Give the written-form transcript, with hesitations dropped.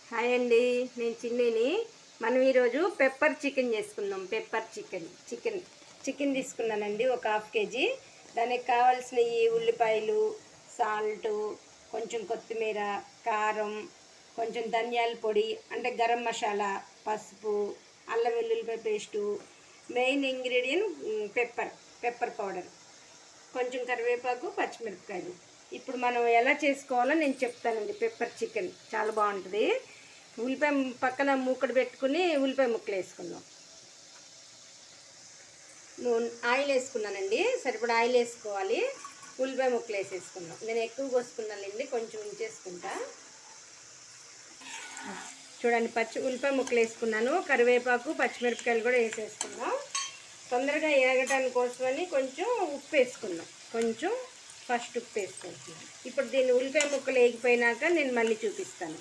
Hi అండి, నేను చిన్నిని. మనం ఈరోజు పెప్పర్ చికెన్ చేసుకుందాం. పెప్పర్ చికెన్ తీసుకున్నానండి, ఒక హాఫ్ కేజీ. దానికి కావాల్సిన ఈ ఉల్లిపాయలు, సాల్టు, కొంచెం కొత్తిమీర, కారం, కొంచెం ధనియాల పొడి అంటే గరం మసాలా, పసుపు, అల్లం వెల్లుల్లిపాయ paste, main ingredient pepper powder, కొంచెం కరివేపాకు, పచ్చిమిరపకాయలు. ఇప్పుడు మనం ఎలా చేసుకోవాలో నేను చెప్తానండి. పెప్పర్ చికెన్ చాలా బాగుంటుంది. ఉల్లిపాయ పక్కన మూకడు పెట్టుకుని ఉల్లిపాయ ముక్కలు వేసుకుందాం. ఆయిల్ వేసుకున్నానండి, సరిపడా ఆయిల్ వేసుకోవాలి. ఉల్లిపాయ ముక్కలు వేసేసుకుందాం. నేను ఎక్కువ కోసుకున్నానండి, కొంచెం ఉంచేసుకుంటా. చూడండి, ఉల్లిపాయ ముక్కలు వేసుకున్నాను. కరివేపాకు, పచ్చిమిరపకాయలు కూడా వేసేసుకుందాం. తొందరగా ఏగటానికి కోసమని కొంచెం ఉప్పు వేసుకుందాం. ఫస్ట్ ఉప్పు వేసుకుంటున్నాను. ఇప్పుడు దీన్ని ఉల్లిపాయ ముక్కలు వేగిపోయినాక నేను మళ్ళీ చూపిస్తాను.